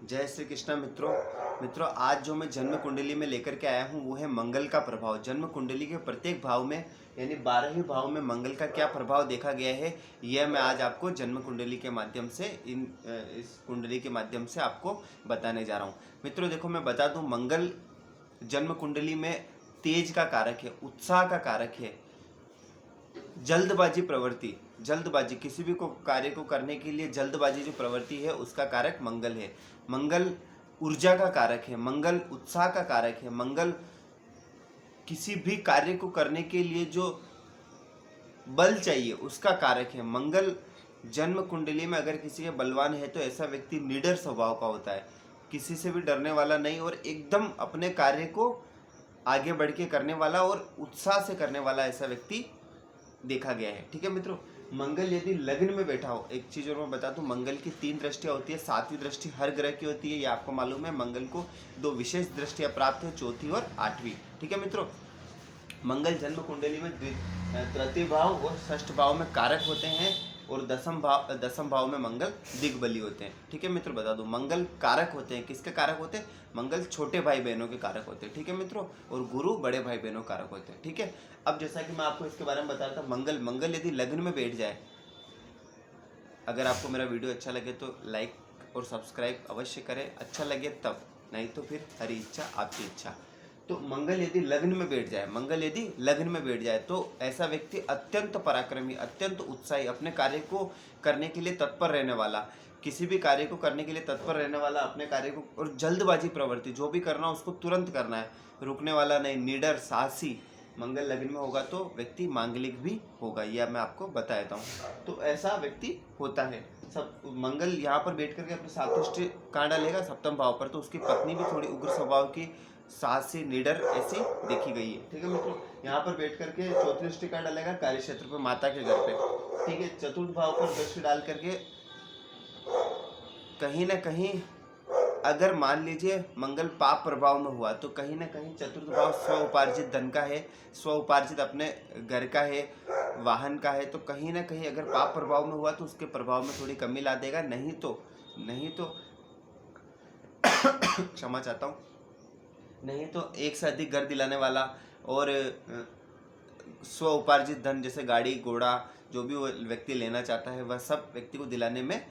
जय श्री कृष्ण मित्रों आज जो मैं जन्म कुंडली में लेकर के आया हूँ वो है मंगल का प्रभाव। जन्म कुंडली के प्रत्येक भाव में यानी 12वें भाव में मंगल का क्या प्रभाव देखा गया है, यह मैं आज आपको जन्म कुंडली के माध्यम से इस कुंडली के माध्यम से आपको बताने जा रहा हूँ। मित्रों देखो, मैं बता दूँ, मंगल जन्म कुंडली में तेज का कारक है, उत्साह का कारक है, जल्दबाजी प्रवृत्ति, जल्दबाजी किसी भी कार्य को करने के लिए जल्दबाजी जो प्रवृत्ति है उसका कारक मंगल है। मंगल ऊर्जा का कारक है, मंगल उत्साह का कारक है, मंगल किसी भी कार्य को करने के लिए जो बल चाहिए उसका कारक है। मंगल जन्म कुंडली में अगर किसी के बलवान है तो ऐसा व्यक्ति निडर स्वभाव का होता है, किसी से भी डरने वाला नहीं और एकदम अपने कार्य को आगे बढ़ के करने वाला और उत्साह से करने वाला ऐसा व्यक्ति देखा गया है। ठीक है मित्रों, मंगल यदि लग्न में बैठा हो, एक चीज और मैं बता दूं, मंगल की 3 दृष्टियां होती है, 7वीं दृष्टि हर ग्रह की होती है, ये आपको मालूम है। मंगल को 2 विशेष दृष्टियां प्राप्त है, 4थी और 8वीं। ठीक है मित्रों, मंगल जन्म कुंडली में तृतीय भाव और षष्ठ भाव में कारक होते हैं और दसम भाव में मंगल दिग्बली होते हैं। ठीक है मित्रों, बता दूं, मंगल कारक होते हैं, किसके कारक होते हैं? मंगल छोटे भाई बहनों के कारक होते हैं। ठीक है मित्रों, और गुरु बड़े भाई बहनों कारक होते हैं। ठीक है, अब जैसा कि मैं आपको इसके बारे में बता रहा था, मंगल यदि लग्न में बैठ जाए, अगर आपको मेरा वीडियो अच्छा लगे तो लाइक और सब्सक्राइब अवश्य करें, अच्छा लगे तब, नहीं तो फिर हरी इच्छा आपकी इच्छा। तो मंगल यदि लग्न में बैठ जाए, मंगल यदि लग्न में बैठ जाए तो ऐसा व्यक्ति अत्यंत पराक्रमी, अत्यंत उत्साही, अपने कार्य को करने के लिए तत्पर रहने वाला, किसी भी कार्य को करने के लिए तत्पर रहने वाला, अपने कार्य को, और जल्दबाजी प्रवृत्ति, जो भी करना उसको तुरंत करना है, रुकने वाला नहीं, निडर, साहसी। मंगल लग्न में होगा तो व्यक्ति मांगलिक भी होगा, यह मैं आपको बता देता हूँ। तो ऐसा व्यक्ति होता है। सब मंगल यहाँ पर बैठ करके अपने 7 दृष्टि कहाँ डालेगा? सप्तम भाव पर। तो उसकी पत्नी भी थोड़ी उग्र स्वभाव की, साहसी, निडर ऐसी देखी गई है। ठीक है मित्रों, यहाँ पर बैठ करके 4थी दृष्टि कहाँ डालेगा? कार्य क्षेत्र पर, माता के घर पे। ठीक है, चतुर्थ भाव पर दृष्टि डाल करके कहीं ना कहीं, अगर मान लीजिए मंगल पाप प्रभाव में हुआ तो कहीं ना कहीं चतुर्थ भाव स्व उपार्जित धन का है, स्व उपार्जित अपने घर का है, वाहन का है, तो कहीं ना कहीं अगर पाप प्रभाव में हुआ तो उसके प्रभाव में थोड़ी कमी ला देगा। नहीं तो क्षमा चाहता हूँ, नहीं तो एक से अधिक घर दिलाने वाला और स्व उपार्जित धन, जैसे गाड़ी घोड़ा जो भी वो व्यक्ति लेना चाहता है वह सब व्यक्ति को दिलाने में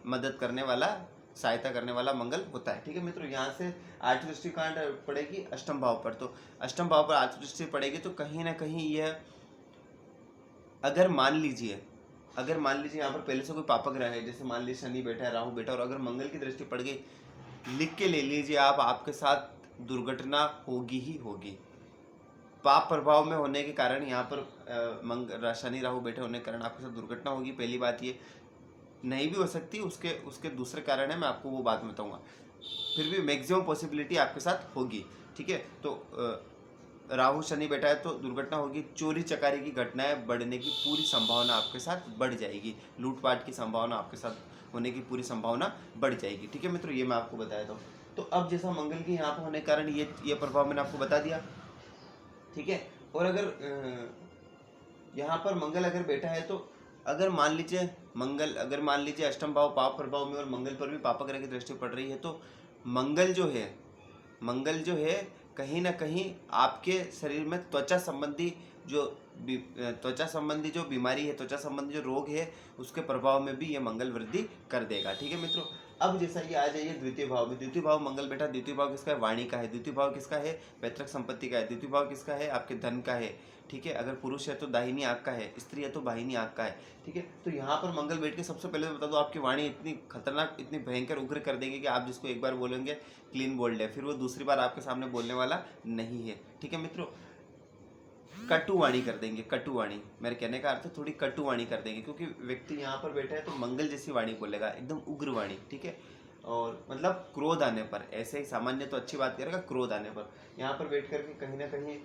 मदद करने वाला, सहायता करने वाला मंगल होता है। ठीक है मित्रों, यहाँ से 8वीं दृष्टि कहाँ पड़ेगी? अष्टम भाव पर। तो अष्टम भाव पर 8वीं दृष्टि पड़ेगी तो कहीं ना कहीं यह, अगर मान लीजिए यहाँ पर पहले से कोई पापक ग्रह है, जैसे मान लीजिए शनि बैठा है, राहु बैठा है, और अगर मंगल की दृष्टि पड़ गई, लिख के ले लीजिए आप, आपके साथ दुर्घटना होगी ही होगी। पाप प्रभाव में होने के कारण यहाँ पर शनि राहु बैठे होने के कारण आपके साथ दुर्घटना होगी। पहली बात ये, नहीं भी हो सकती, उसके दूसरे कारण है, मैं आपको वो बात बताऊंगा। फिर भी मैक्सिमम पॉसिबिलिटी आपके साथ होगी। ठीक है, तो राहु शनि बैठा है तो दुर्घटना होगी, चोरी चकारी की घटनाएं बढ़ने की पूरी संभावना आपके साथ बढ़ जाएगी, लूटपाट की संभावना आपके साथ होने की पूरी संभावना बढ़ जाएगी। ठीक है मित्रों, ये मैं आपको बताया था। तो अब जैसा मंगल की यहाँ पर होने के कारण ये प्रभाव मैंने आपको बता दिया। ठीक है, और अगर यहाँ पर मंगल अगर बैठा है तो अगर मान लीजिए अष्टम भाव पाप प्रभाव में और मंगल पर भी पापक ग्रह की दृष्टि पड़ रही है, तो मंगल जो है कहीं ना कहीं आपके शरीर में त्वचा संबंधी जो बीमारी है, त्वचा संबंधी जो रोग है, उसके प्रभाव में भी ये मंगल वृद्धि कर देगा। ठीक है मित्रों, अब जैसा कि आ जाइए द्वितीय भाव में। द्वितीय भाव मंगल बैठा, द्वितीय भाव किसका है? वाणी का है। द्वितीय भाव किसका है? पैतृक संपत्ति का है। द्वितीय भाव किसका है? आपके धन का है। ठीक है, अगर पुरुष है तो दाहिनी आंख का है, स्त्री है तो बाहिनी आंख का है। ठीक है, तो यहाँ पर मंगल बैठ के सबसे पहले तो बता दो, आपकी वाणी इतनी खतरनाक, इतनी भयंकर उग्र कर देंगे कि आप जिसको एक बार बोलेंगे क्लीन बोल्ड है, फिर वो दूसरी बार आपके सामने बोलने वाला नहीं है। ठीक है मित्रों, कटु वाणी कर देंगे, कटु वाणी, मेरे कहने का अर्थ थोड़ी कटु वाणी कर देंगे, क्योंकि व्यक्ति यहाँ पर बैठा है तो मंगल जैसी वाणी बोलेगा, एकदम उग्र वाणी। ठीक है, और मतलब क्रोध आने पर, ऐसे ही सामान्य तो अच्छी बात करेगा, क्रोध आने पर यहाँ पर बैठ करके कहीं ना कहीं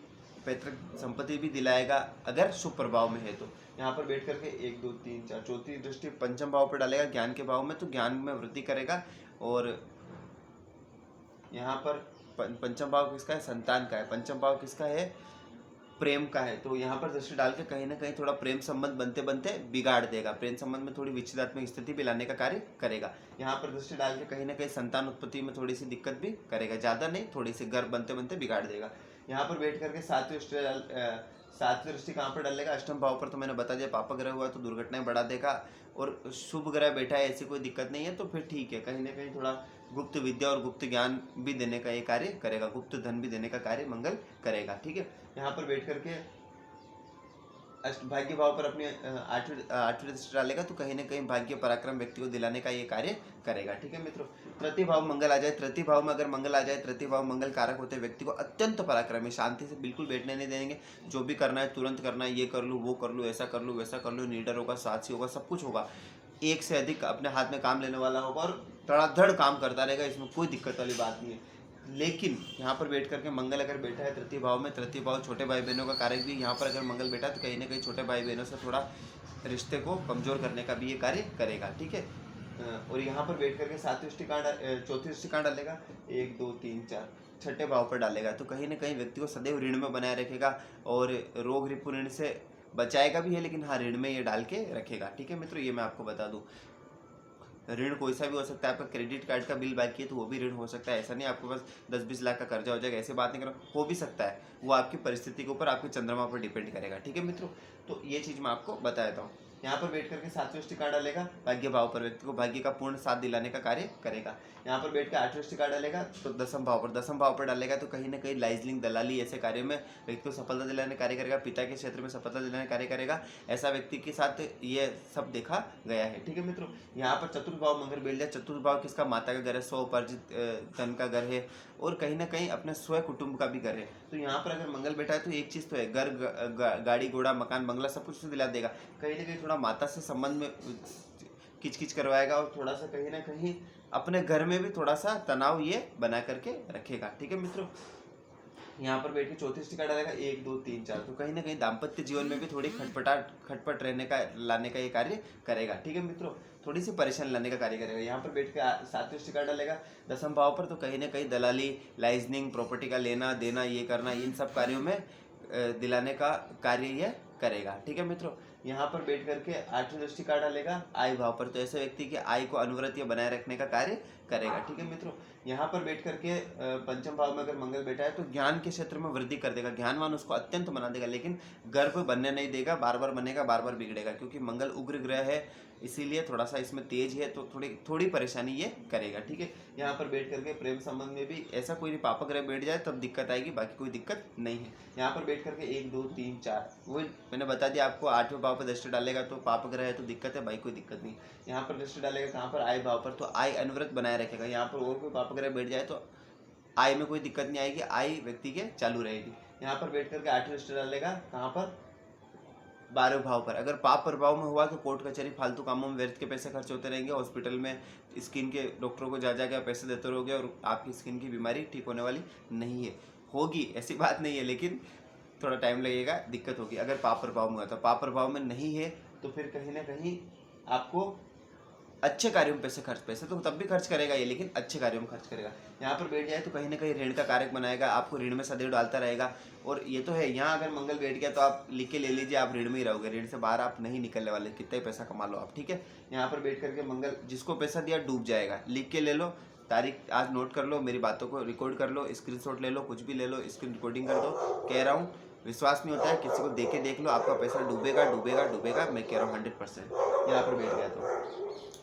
पैतृक संपत्ति भी दिलाएगा, अगर शुभ प्रभाव में है तो। यहाँ पर बैठ करके 1 2 3 4 चौथी दृष्टि पंचम भाव पर डालेगा, ज्ञान के भाव में, तो ज्ञान में वृद्धि करेगा। और यहाँ पर पंचम भाव किसका है? संतान का है। पंचम भाव किसका है? प्रेम का है, तो यहाँ पर दृष्टि डाल के कहीं ना कहीं थोड़ा प्रेम संबंध बनते बनते बिगाड़ देगा, प्रेम संबंध में थोड़ी विच्छेदात्मक स्थिति भी लाने का कार्य करेगा। यहाँ पर दृष्टि डाल के कहीं ना कहीं संतान उत्पत्ति में थोड़ी सी दिक्कत भी करेगा, ज़्यादा नहीं, थोड़ी सी गर्भ बनते बनते बिगाड़ देगा। यहाँ पर बैठ करके सातवीं दृष्टि कहाँ पर डालेगा, अष्टम भाव पर। तो मैंने बता दिया पापा ग्रह हुआ तो दुर्घटनाएं बढ़ा देगा, और शुभ ग्रह बैठा है ऐसी कोई दिक्कत नहीं है, तो फिर ठीक है, कहीं ना कहीं थोड़ा गुप्त विद्या और गुप्त ज्ञान भी देने का ये कार्य करेगा, गुप्त धन भी देने का कार्य मंगल करेगा। ठीक है, यहाँ पर बैठ करके भाग्य भाव पर अपनी आठवीं दृष्टि डालेगा, तो कहीं ना कहीं भाग्य पराक्रम व्यक्ति को दिलाने का ये कार्य करेगा। ठीक है मित्रों, तृतीय भाव मंगल आ जाए, तृतीय भाव में अगर मंगल आ जाए, तृतीय भाव मंगल कारक होते व्यक्ति को अत्यंत पराक्रमी, शांति से बिल्कुल बैठने नहीं देंगे, जो भी करना है तुरंत करना है, ये कर लूँ वो कर लूँ, ऐसा कर लूँ वैसा कर लूँ, लीडर होगा, साथी होगा, सब कुछ होगा, एक से अधिक अपने हाथ में काम लेने वाला होगा और धड़ाधड़ काम करता रहेगा, इसमें कोई दिक्कत वाली बात नहीं है। लेकिन यहाँ पर बैठ करके मंगल अगर बैठा है तृतीय भाव में, तृतीय भाव छोटे भाई बहनों का कारक भी, यहाँ पर अगर मंगल बैठा तो कहीं ना कहीं छोटे भाई बहनों से थोड़ा रिश्ते को कमजोर करने का भी ये कार्य करेगा। ठीक है, और यहाँ पर बैठ करके चौथी दृष्टि कहाँ डालेगा, 1 2 3 4 छठे भाव पर डालेगा, तो कहीं ना कहीं व्यक्ति को सदैव ऋण में बनाए रखेगा, और रोग रिपु ऋण से बचाएगा भी है, लेकिन हाँ ऋण में ये डाल के रखेगा। ठीक है मित्रों, ये मैं आपको बता दूं, ऋण कोई सा भी हो सकता है, आपका क्रेडिट कार्ड का बिल बाकी है तो वो भी ऋण हो सकता है, ऐसा नहीं आपके पास 10-20 लाख का कर्जा हो जाएगा, ऐसे बात नहीं करो, हो भी सकता है, वो आपकी परिस्थिति के ऊपर, आपके चंद्रमा पर डिपेंड करेगा। ठीक है मित्रों, तो ये चीज़ मैं आपको बता देता हूँ। यहाँ पर बैठ करके सातवीं दृष्टि कहाँ डालेगा, भाग्य भाव पर, व्यक्ति को भाग्य का पूर्ण साथ दिलाने का कार्य करेगा। यहाँ पर बैठ कर आठवीं दृष्टि कहाँ डालेगा, तो दसम भाव पर, दसम भाव पर डालेगा, तो कहीं ना कहीं लाइजलिंग दलाली ऐसे कार्य में व्यक्ति को सफलता दिलाने कार्य करेगा, पिता के क्षेत्र में सफलता दिलाने कार्य करेगा, ऐसा व्यक्ति के साथ ये सब देखा गया है। ठीक है मित्रों, यहाँ पर चतुर्थ भाव मंगल बैठ जाए, चतुर्थ भाव किसका, माता का घर है, स्वउपार्जित धन का घर है, और कहीं ना कहीं अपने स्व कुटुंब का भी घर है, तो यहाँ पर अगर मंगल बैठा है तो एक चीज़ तो है, घर गाड़ी घोड़ा मकान बंगला सब कुछ तो दिला देगा, कहीं ना कहीं थोड़ा माता से संबंध में किचकिच करवाएगा, और थोड़ा सा कहीं ना कहीं अपने घर में भी थोड़ा सा तनाव ये बना करके रखेगा। ठीक है मित्रों, यहाँ पर बैठ के चौथी दृष्टि का डालेगा 1 2 3 4, तो कहीं ना कहीं दाम्पत्य जीवन में भी थोड़ी खटपट रहने का लाने का ये कार्य करेगा। ठीक है मित्रों, थोड़ी सी परेशानी लाने का कार्य करेगा। यहाँ पर बैठ के सातवीं दृष्टि का डालेगा दसम भाव पर, तो कहीं ना कहीं दलाली, लाइजनिंग, प्रॉपर्टी का लेना देना, ये करना, इन सब कार्यों में दिलाने का कार्य यह करेगा। ठीक है मित्रों, यहाँ पर बैठ करके आठवीं दृष्टि का डालेगा आय भाव पर, तो ऐसे व्यक्ति के आय को अनवरत या बनाए रखने का कार्य करेगा। ठीक है मित्रों, यहाँ पर बैठ करके पंचम भाव में अगर मंगल बैठा है तो ज्ञान के क्षेत्र में वृद्धि कर देगा, ज्ञानवान उसको अत्यंत बना देगा, लेकिन गर्भ बनने नहीं देगा, बार बार बनेगा, बार बार बिगड़ेगा, क्योंकि मंगल उग्र ग्रह है, इसीलिए थोड़ा सा इसमें तेज है, तो थोड़ी परेशानी ये करेगा। ठीक है, यहाँ पर बैठ करके प्रेम संबंध में भी ऐसा कोई नहीं, पापक ग्रह बैठ जाए तब दिक्कत आएगी, बाकी कोई दिक्कत नहीं है। यहाँ पर बैठ करके 1 2 3 4, वो मैंने बता दिया आपको, आठवें भाव पर दृष्टि डालेगा तो पापक ग्रह है तो दिक्कत है, भाई कोई दिक्कत नहीं। यहाँ पर दृष्टि डालेगा कहाँ पर, आय भाव पर, तो आय अनवरत बनाए रखेगा। यहाँ पर और कोई पापक ग्रह बैठ जाए तो आय में कोई दिक्कत नहीं आएगी, आय व्यक्ति के चालू रहेगी। यहाँ पर बैठ करके आठवीं दृष्टि डालेगा कहाँ पर, 12वें भाव पर। अगर पाप प्रभाव में हुआ तो कोर्ट कचहरी फालतू कामों में व्यर्थ के पैसे खर्च होते रहेंगे, हॉस्पिटल में स्किन के डॉक्टरों को जा जाकर पैसे देते रहोगे और आपकी स्किन की बीमारी ठीक होने वाली नहीं है, होगी ऐसी बात नहीं है, लेकिन थोड़ा टाइम लगेगा, दिक्कत होगी। अगर पाप प्रभाव में हुआ तो, पाप प्रभाव में नहीं है तो फिर कहीं ना कहीं आपको अच्छे कार्यों में पैसे तो तब भी खर्च करेगा ये, लेकिन अच्छे कार्यों में खर्च करेगा। यहाँ पर बैठ जाए तो कहीं ना कहीं ऋण का कारक बनाएगा, आपको ऋण में सदैव डालता रहेगा, और ये तो है, यहाँ अगर मंगल बैठ गया तो आप लिख के ले लीजिए, आप ऋण में ही रहोगे, ऋण से बाहर आप नहीं निकलने वाले, कितना ही पैसा कमा लो आप। ठीक है, यहाँ पर बैठ करके मंगल जिसको पैसा दिया डूब जाएगा, लिख के ले लो, तारीख आज नोट कर लो, मेरी बातों को रिकॉर्ड कर लो, स्क्रीनशॉट ले लो, कुछ भी ले लो, स्क्रीन रिकॉर्डिंग कर दो, कह रहा हूँ विश्वास नहीं होता है, किसी को देख के देख लो, आपका पैसा डूबेगा डूबेगा डूबेगा, मैं कह रहा हूँ 100%। यहाँ पर बैठ गया तो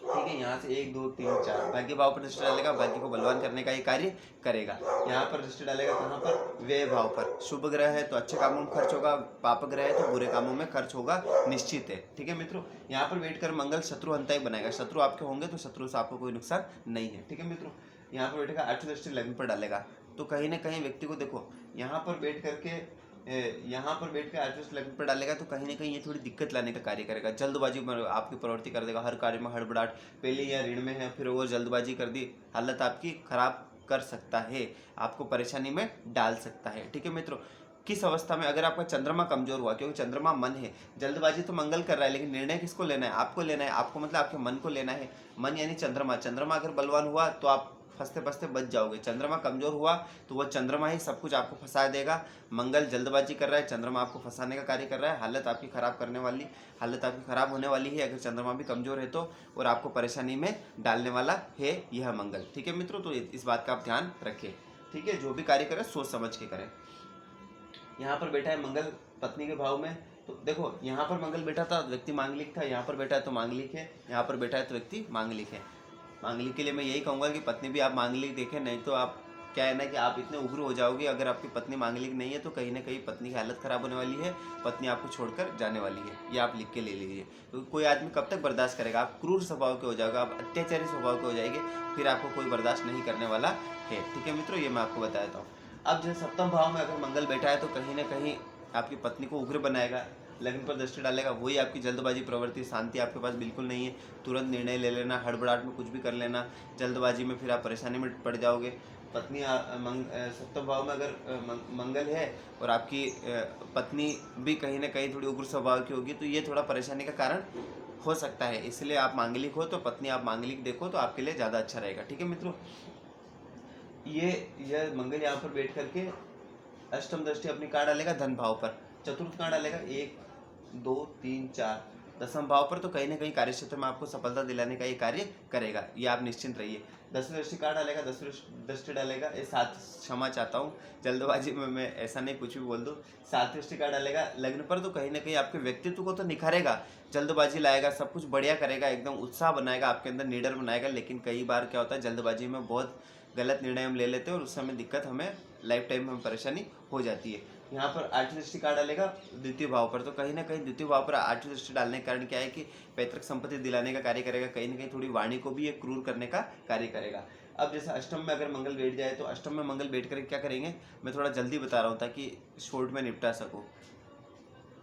ठीक है, यहाँ से 1 2 3 4 भाग्य भाव पर दृष्टि डालेगा, भाग्य को बलवान करने का ये कार्य करेगा। यहाँ पर दृष्टि डालेगा कहाँ पर, व्यय भाव पर। शुभ ग्रह है तो अच्छे कामों में खर्च होगा, पाप ग्रह है तो बुरे कामों में खर्च होगा, निश्चित है। ठीक है मित्रों, यहाँ पर बैठकर मंगल शत्रु हंता ही बनाएगा, शत्रु आपके होंगे तो शत्रु से आपको कोई नुकसान नहीं है। ठीक है मित्रों, यहाँ पर बैठेगा आठवीं दृष्टि लग्न पर डालेगा, तो कहीं ना कहीं व्यक्ति को देखो, यहाँ पर बैठ करके आठवीं लग्न पर डालेगा तो कहीं ना कहीं ये थोड़ी दिक्कत लाने का कार्य करेगा, जल्दबाजी में आपकी प्रवृत्ति कर देगा, हर कार्य में हड़बड़ाहट, पहले या ऋण में है फिर वो जल्दबाजी कर दी, हालत आपकी खराब कर सकता है, आपको परेशानी में डाल सकता है। ठीक है मित्रों, किस अवस्था में, अगर आपका चंद्रमा कमजोर हुआ, क्योंकि चंद्रमा मन है, जल्दबाजी तो मंगल कर रहा है, लेकिन निर्णय किसको लेना है, आपको लेना है, आपको मतलब आपके मन को लेना है, मन यानी चंद्रमा, चंद्रमा अगर बलवान हुआ तो आप फंसते फंसते बच जाओगे। चंद्रमा कमजोर हुआ तो वह चंद्रमा ही सब कुछ आपको फंसा देगा। मंगल जल्दबाजी कर रहा है, चंद्रमा आपको फंसाने का कार्य कर रहा है, हालत आपकी खराब होने वाली है अगर चंद्रमा भी कमजोर है तो, और आपको परेशानी में डालने वाला है यह मंगल। ठीक है मित्रों, तो इस बात का आप ध्यान रखें। ठीक है, जो भी कार्य करें सोच समझ के करें। यहाँ पर बैठा है मंगल पत्नी के भाव में, तो देखो यहाँ पर मंगल बैठा था व्यक्ति मांगलिक था, यहाँ पर बैठा है तो मांगलिक है, यहाँ पर बैठा है तो व्यक्ति मांगलिक है। मांगलिक के लिए मैं यही कहूँगा कि पत्नी भी आप मांगलिक देखें, नहीं तो आप क्या है ना कि आप इतने उग्र हो जाओगे। अगर आपकी पत्नी मांगलिक नहीं है तो कहीं ना कहीं पत्नी की हालत खराब होने वाली है, पत्नी आपको छोड़कर जाने वाली है, ये आप लिख के ले लीजिए। तो कोई आदमी कब तक बर्दाश्त करेगा, आप क्रूर स्वभाव के हो जाओगे, आप अत्याचारी स्वभाव के हो जाएंगे, फिर आपको कोई बर्दाश्त नहीं करने वाला है। ठीक है मित्रों, ये मैं आपको बता देता हूँ। अब जैसे सप्तम भाव में अगर मंगल बैठा है तो कहीं ना कहीं आपकी पत्नी को उग्र बनाएगा, लग्न पर दृष्टि डालेगा, वही आपकी जल्दबाजी प्रवृत्ति, शांति आपके पास बिल्कुल नहीं है, तुरंत निर्णय ले लेना, हड़बड़ाहट में कुछ भी कर लेना, जल्दबाजी में फिर आप परेशानी में पड़ जाओगे। पत्नी सप्तम भाव में अगर मंगल है और आपकी पत्नी भी कहीं ना कहीं थोड़ी उग्र स्वभाव की होगी तो ये थोड़ा परेशानी का कारण हो सकता है। इसलिए आप मांगलिक हो तो पत्नी आप मांगलिक देखो तो आपके लिए ज़्यादा अच्छा रहेगा। ठीक है मित्रों, यह मंगल यहाँ पर बैठ करके अष्टम दृष्टि अपनी कहाँ डालेगा, धन भाव पर, चतुर्थ कहाँ डालेगा, 1 2 3 4 दसम भाव पर, तो कहीं ना कहीं कार्य क्षेत्र में आपको सफलता दिलाने का ये कार्य करेगा, ये आप निश्चिंत रहिए। दसवीं दृष्टि कहाँ डालेगा, दसवीं दृष्टि डालेगा, ये साथ क्षमा चाहता हूँ जल्दबाजी में मैं ऐसा नहीं कुछ भी बोल दूँ। सातवीं दृष्टि कहाँ डालेगा, लग्न पर, तो कहीं ना कहीं आपके व्यक्तित्व को तो निखारेगा, जल्दबाजी लाएगा, सब कुछ बढ़िया करेगा, एकदम उत्साह बनाएगा, आपके अंदर निडर बनाएगा। लेकिन कई बार क्या होता है, जल्दबाजी में बहुत गलत निर्णय हम ले लेते हैं और उस समय दिक्कत हमें लाइफ टाइम में परेशानी हो जाती है। यहाँ पर आठवीं दृष्टि कहाँ डालेगा, द्वितीय भाव पर, तो कहीं ना कहीं द्वितीय भाव पर आठवीं दृष्टि डालने के कारण क्या है कि पैतृक संपत्ति दिलाने का कार्य करेगा, कहीं ना कहीं थोड़ी वाणी को भी ये क्रूर करने का कार्य करेगा। अब जैसे अष्टम में अगर मंगल बैठ जाए तो अष्टम में मंगल बैठ कर क्या करेंगे, मैं थोड़ा जल्दी बता रहा हूँ ताकि शॉर्ट में निपटा सकूँ।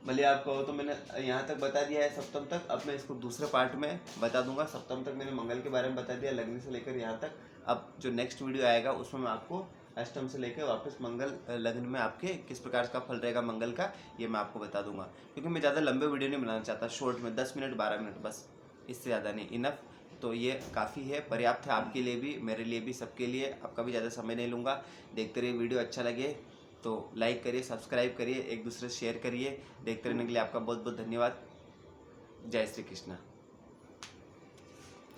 भले आप कहो तो मैंने यहाँ तक बता दिया है सप्तम तक, अब मैं इसको दूसरे पार्ट में बता दूंगा। सप्तम तक मैंने मंगल के बारे में बता दिया, लग्न से लेकर यहाँ तक। अब जो नेक्स्ट वीडियो आएगा उसमें मैं आपको अष्टम से लेकर वापस मंगल लग्न में आपके किस प्रकार का फल रहेगा मंगल का, ये मैं आपको बता दूंगा। क्योंकि मैं ज़्यादा लंबे वीडियो नहीं बनाना चाहता, शॉर्ट में 10 मिनट 12 मिनट बस, इससे ज़्यादा नहीं, इनफ। तो ये काफ़ी है, पर्याप्त है आपके लिए भी, मेरे लिए भी, सबके लिए। आपका भी ज़्यादा समय नहीं लूँगा। देखते रहिए वीडियो, अच्छा लगे तो लाइक करिए, सब्सक्राइब करिए, एक दूसरे से शेयर करिए। देखते रहने के लिए आपका बहुत बहुत धन्यवाद। जय श्री कृष्णा।